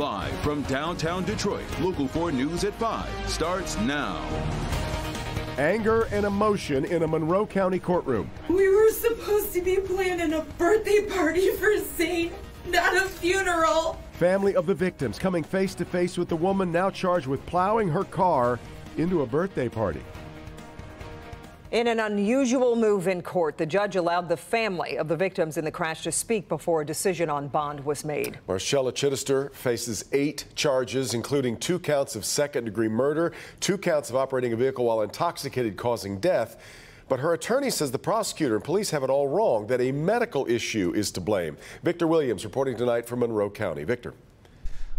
Live from downtown Detroit, Local 4 News at 5 starts now. Anger and emotion in a Monroe County courtroom. We were supposed to be planning a birthday party for Zane, not a funeral. Family of the victims coming face to face with the woman now charged with plowing her car into a birthday party. In an unusual move in court, the judge allowed the family of the victims in the crash to speak before a decision on bond was made. Marcella Chittister faces 8 charges, including 2 counts of second-degree murder, 2 counts of operating a vehicle while intoxicated causing death. But her attorney says the prosecutor and police have it all wrong, that a medical issue is to blame. Victor Williams reporting tonight from Monroe County. Victor.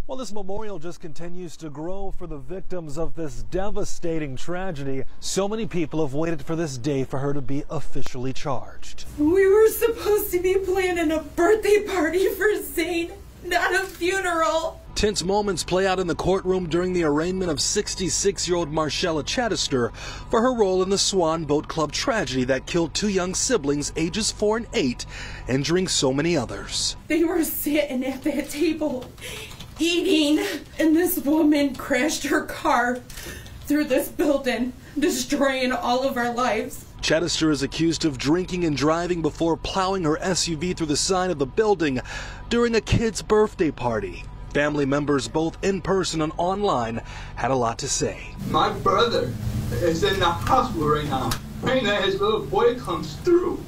Well, this memorial just continues to grow for the victims of this devastating tragedy. So many people have waited for this day for her to be officially charged. We were supposed to be planning a birthday party for Zane, not a funeral. Tense moments play out in the courtroom during the arraignment of 66-year-old Marcella Chittister for her role in the Swan Boat Club tragedy that killed 2 young siblings, ages 4 and 8, injuring so many others. They were sitting at that table eating, and this woman crashed her car through this building, destroying all of our lives. Chittister is accused of drinking and driving before plowing her SUV through the side of the building during a kid's birthday party. Family members, both in person and online, had a lot to say. My brother is in the hospital right now, praying that his little boy comes through.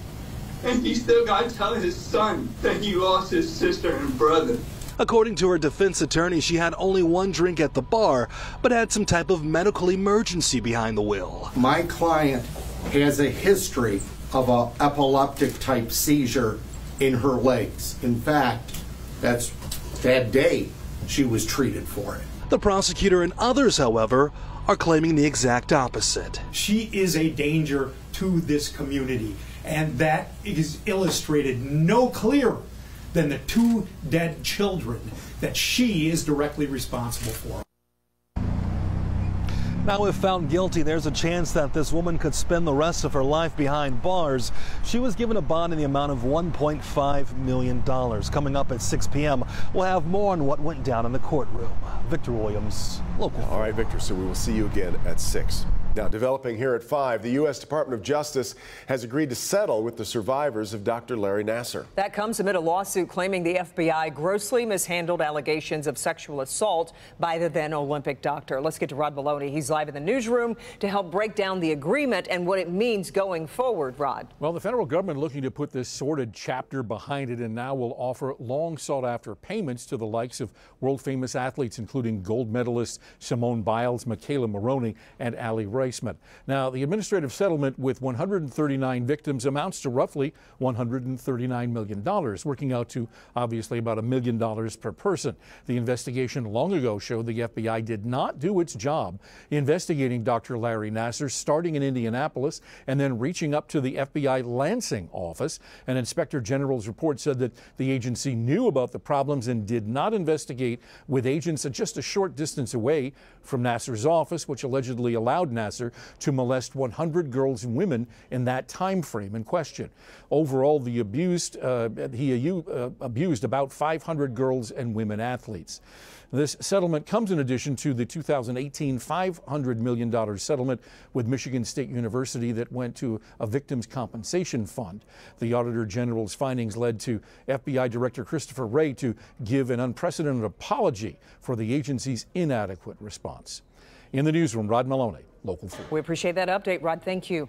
And he still got to tell his son that he lost his sister and brother. According to her defense attorney, she had only 1 drink at the bar, but had some type of medical emergency behind the wheel. My client has a history of an epileptic type seizure in her legs. In fact, that's that day she was treated for it. The prosecutor and others, however, are claiming the exact opposite. She is a danger to this community, and that is illustrated no clearer than the 2 dead children that she is directly responsible for. Now, if found guilty, there's a chance that this woman could spend the rest of her life behind bars. She was given a bond in the amount of $1.5 million. Coming up at 6 p.m., we'll have more on what went down in the courtroom. Victor Williams, Local 4. All right, Victor, so we will see you again at 6. Now, developing here at 5, the U.S. Department of Justice has agreed to settle with the survivors of Dr. Larry Nassar. That comes amid a lawsuit claiming the FBI grossly mishandled allegations of sexual assault by the then Olympic doctor. Let's get to Rod Maloney. He's live in the newsroom to help break down the agreement and what it means going forward. Rod. Well, the federal government looking to put this sordid chapter behind it and now will offer long sought after payments to the likes of world famous athletes, including gold medalists Simone Biles, Michaela Maroney, and Allie Raceman. Now, the administrative settlement with 139 victims amounts to roughly $139 million, working out to obviously about $1 million per person. The investigation long ago showed the FBI did not do its job investigating Dr. Larry Nassar, starting in Indianapolis and then reaching up to the FBI Lansing office. An inspector general's report said that the agency knew about the problems and did not investigate with agents at just a short distance away from Nassar's office, which allegedly allowed Nassar to molest 100 girls and women in that time frame in question. Overall, he abused about 500 girls and women athletes. This settlement comes in addition to the 2018 $500 million settlement with Michigan State University that went to a victims' compensation fund. The Auditor General's findings led to FBI Director Christopher Wray to give an unprecedented apology for the agency's inadequate response. In the newsroom, Rod Maloney, Local 4. We appreciate that update, Rod. Thank you.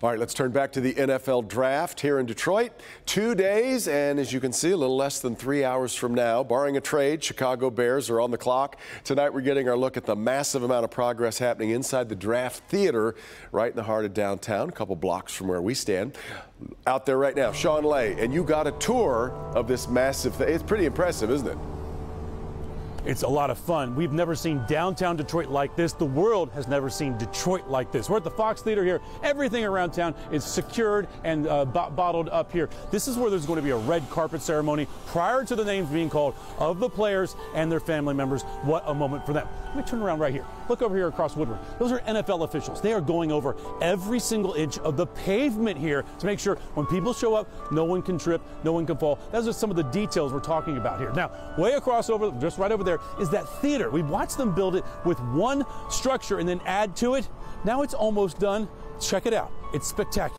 All right, let's turn back to the NFL draft here in Detroit. 2 days, and as you can see, a little less than 3 hours from now, barring a trade, Chicago Bears are on the clock. Tonight, we're getting our look at the massive amount of progress happening inside the draft theater right in the heart of downtown, a couple blocks from where we stand. Out there right now, Sean Lay, and you got a tour of this massive thing. It's pretty impressive, isn't it? It's a lot of fun. We've never seen downtown Detroit like this. The world has never seen Detroit like this. We're at the Fox Theater here. Everything around town is secured and bottled up here. This is where there's going to be a red carpet ceremony prior to the names being called of the players and their family members. What a moment for them. Let me turn around right here. Look over here across Woodward. Those are NFL officials. They are going over every single inch of the pavement here to make sure when people show up, no one can trip, no one can fall. Those are some of the details we're talking about here. Now, way across over, just right over there, is that theater. We watched them build it with one structure and then add to it. Now it's almost done. Check it out. It's spectacular.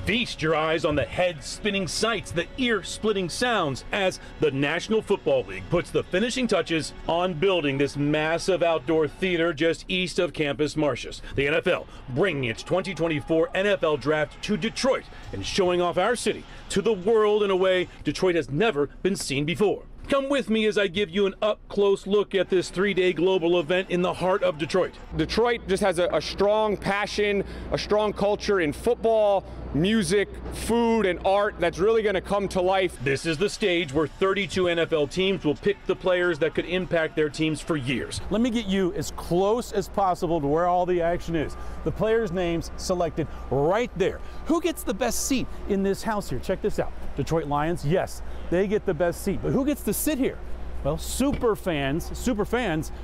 Feast your eyes on the head-spinning sights, the ear-splitting sounds as the National Football League puts the finishing touches on building this massive outdoor theater just east of Campus Martius. The NFL bringing its 2024 NFL Draft to Detroit and showing off our city to the world in a way Detroit has never been seen before. Come with me as I give you an up-close look at this three-day global event in the heart of Detroit. Detroit just has a strong passion, a strong culture in football, music, food, and art that's really going to come to life. This is the stage where 32 NFL teams will pick the players that could impact their teams for years. Let me get you as close as possible to where all the action is. The players' names selected right there. Who gets the best seat in this house here? Check this out. Detroit Lions, yes, they get the best seat, but who gets to sit here? Well, super fans,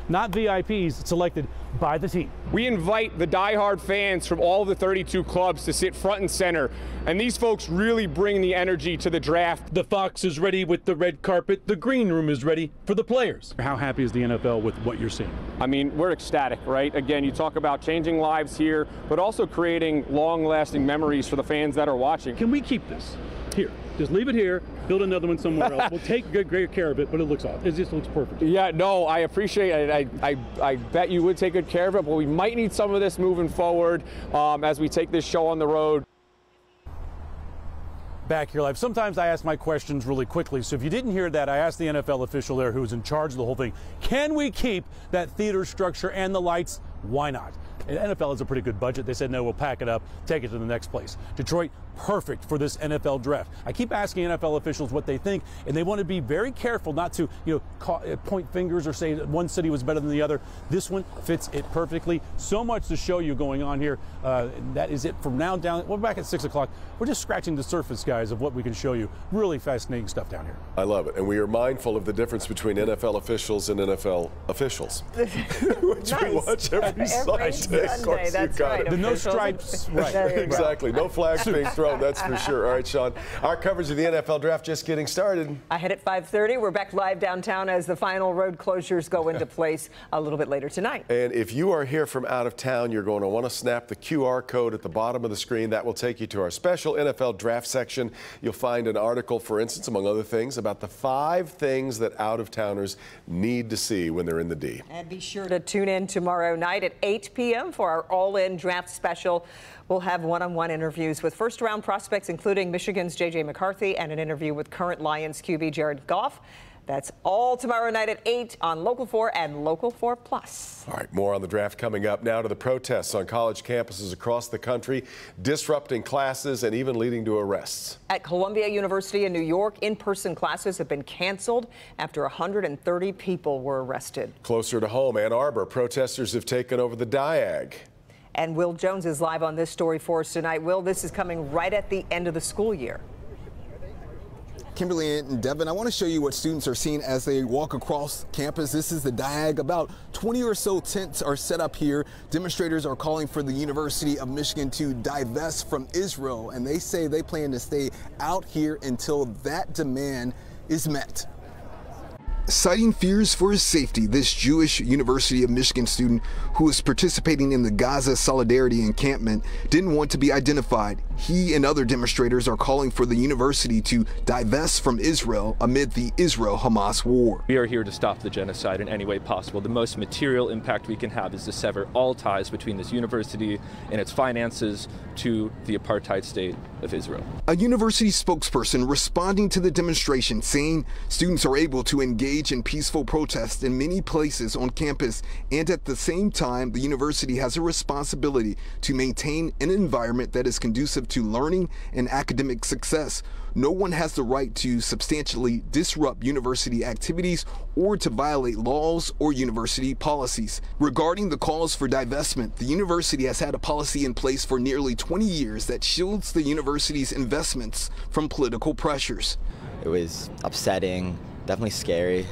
not VIPs, selected by the team. We invite the diehard fans from all the 32 clubs to sit front and center, and these folks really bring the energy to the draft. The Fox is ready with the red carpet. The green room is ready for the players. How happy is the NFL with what you're seeing? I mean, we're ecstatic, right? Again, you talk about changing lives here, but also creating long-lasting memories for the fans that are watching. Can we keep this here? Just leave it here, build another one somewhere else. We'll take great care of it, but it looks awesome. It just looks perfect. Yeah, no, I appreciate it. I bet you would take good care of it, but we might need some of this moving forward as we take this show on the road. Back here live. Sometimes I ask my questions really quickly, so if you didn't hear that, I asked the NFL official there who was in charge of the whole thing, can we keep that theater structure and the lights? Why not? And NFL has a pretty good budget. They said, no, we'll pack it up, take it to the next place. Detroit, perfect for this NFL draft. I keep asking NFL officials what they think, and they want to be very careful not to, point fingers or say that one city was better than the other. This one fits it perfectly. So much to show you going on here. That is it from now down. We're back at 6 o'clock. We're just scratching the surface, guys, of what we can show you. Really fascinating stuff down here. I love it. And we are mindful of the difference between NFL officials and NFL officials. Which we watch every Sunday. That's right. The no stripes. Right. Exactly. No flags being thrown, that's for sure. All right, Sean. Our coverage of the NFL draft just getting started. Ahead at 5:30. We're back live downtown as the final road closures go into place a little bit later tonight. And if you are here from out of town, you're going to want to snap the QR code at the bottom of the screen. That will take you to our special NFL draft section. You'll find an article, for instance, among other things, about the 5 things that out-of-towners need to see when they're in the D. And be sure to tune in tomorrow night at 8 p.m. for our all-in draft special. We'll have one-on-one interviews with first-round prospects, including Michigan's J.J. McCarthy, and an interview with current Lions QB Jared Goff. That's all tomorrow night at 8 on Local 4 and Local 4 Plus. All right, more on the draft coming up. Now to the protests on college campuses across the country, disrupting classes and even leading to arrests. At Columbia University in New York, in-person classes have been canceled after 130 people were arrested. Closer to home, Ann Arbor, protesters have taken over the Diag. And Will Jones is live on this story for us tonight. Will, this is coming right at the end of the school year. Kimberly and Devin, I want to show you what students are seeing as they walk across campus. This is the Diag. About 20 or so tents are set up here. Demonstrators are calling for the University of Michigan to divest from Israel, and they say they plan to stay out here until that demand is met. Citing fears for his safety, this Jewish University of Michigan student who was participating in the Gaza Solidarity encampment didn't want to be identified. He and other demonstrators are calling for the university to divest from Israel amid the Israel-Hamas war. We are here to stop the genocide in any way possible. The most material impact we can have is to sever all ties between this university and its finances to the apartheid state of Israel. A university spokesperson responding to the demonstration saying students are able to engage in peaceful protest in many places on campus, and at the same time the university has a responsibility to maintain an environment that is conducive conducive to learning and academic success. No one has the right to substantially disrupt university activities or to violate laws or university policies. Regarding the calls for divestment, the university has had a policy in place for nearly 20 years that shields the university's investments from political pressures. It was upsetting, definitely scary.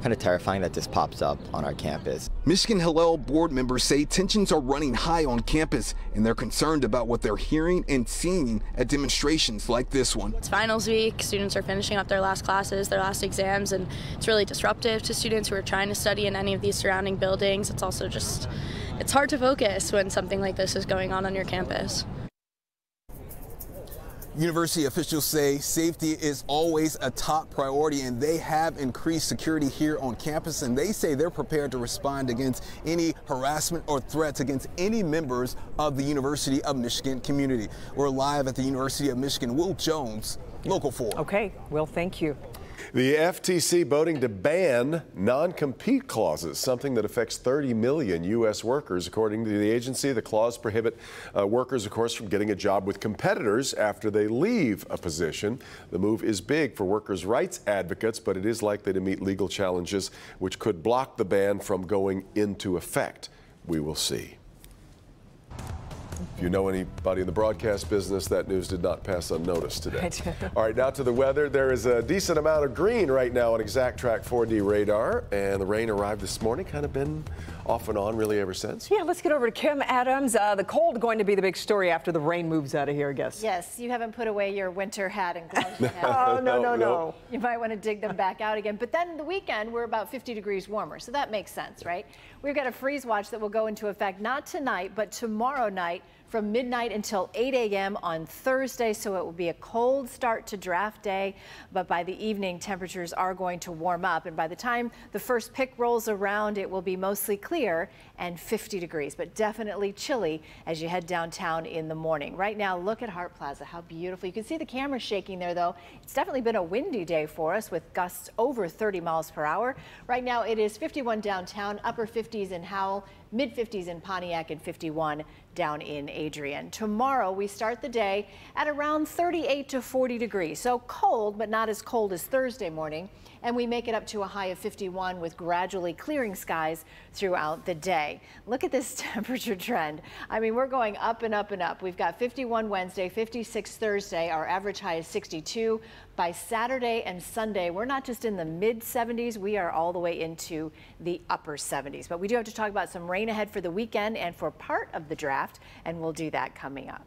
Kind of terrifying that this pops up on our campus. Michigan Hillel board members say tensions are running high on campus, and they're concerned about what they're hearing and seeing at demonstrations like this one. It's finals week, students are finishing up their last classes, their last exams, and it's really disruptive to students who are trying to study in any of these surrounding buildings. It's also just, it's hard to focus when something like this is going on your campus. University officials say safety is always a top priority, and they have increased security here on campus, and they say they're prepared to respond against any harassment or threats against any members of the University of Michigan community. We're live at the University of Michigan. Will Jones, Local 4. Okay, Will, thank you. The FTC voting to ban non-compete clauses, something that affects 30 million U.S. workers. According to the agency, the clause prohibit workers, of course, from getting a job with competitors after they leave a position. The move is big for workers' rights advocates, but it is likely to meet legal challenges, which could block the ban from going into effect. We will see. If you know anybody in the broadcast business, that news did not pass unnoticed today. All right, now to the weather. There is a decent amount of green right now on ExactTrack 4D radar, and the rain arrived this morning, kind of been off and on really ever since. Yeah, let's get over to Kim Adams. The cold going to be the big story after the rain moves out of here, I guess. Yes, you haven't put away your winter hat and gloves yet. Oh, no. You might want to dig them back out again. But then the weekend, we're about 50 degrees warmer, so that makes sense, right? We've got a freeze watch that will go into effect not tonight, but tomorrow night from midnight until 8 a.m. on Thursday, so it will be a cold start to draft day, but by the evening, temperatures are going to warm up, and by the time the first pick rolls around, it will be mostly clear and 50 degrees, but definitely chilly as you head downtown in the morning. Right now, look at Hart Plaza, how beautiful. You can see the camera shaking there, though. It's definitely been a windy day for us with gusts over 30 miles per hour. Right now, it is 51 downtown, upper 50s in Howell, mid-50s in Pontiac, and 51 down in Adrian. Tomorrow, we start the day at around 38 to 40 degrees. So cold, but not as cold as Thursday morning. And we make it up to a high of 51 with gradually clearing skies throughout the day. Look at this temperature trend. I mean, we're going up and up and up. We've got 51 Wednesday, 56 Thursday. Our average high is 62. By Saturday and Sunday, we're not just in the mid 70s, we are all the way into the upper 70s. But we do have to talk about some rain ahead for the weekend and for part of the draft, and we'll do that coming up.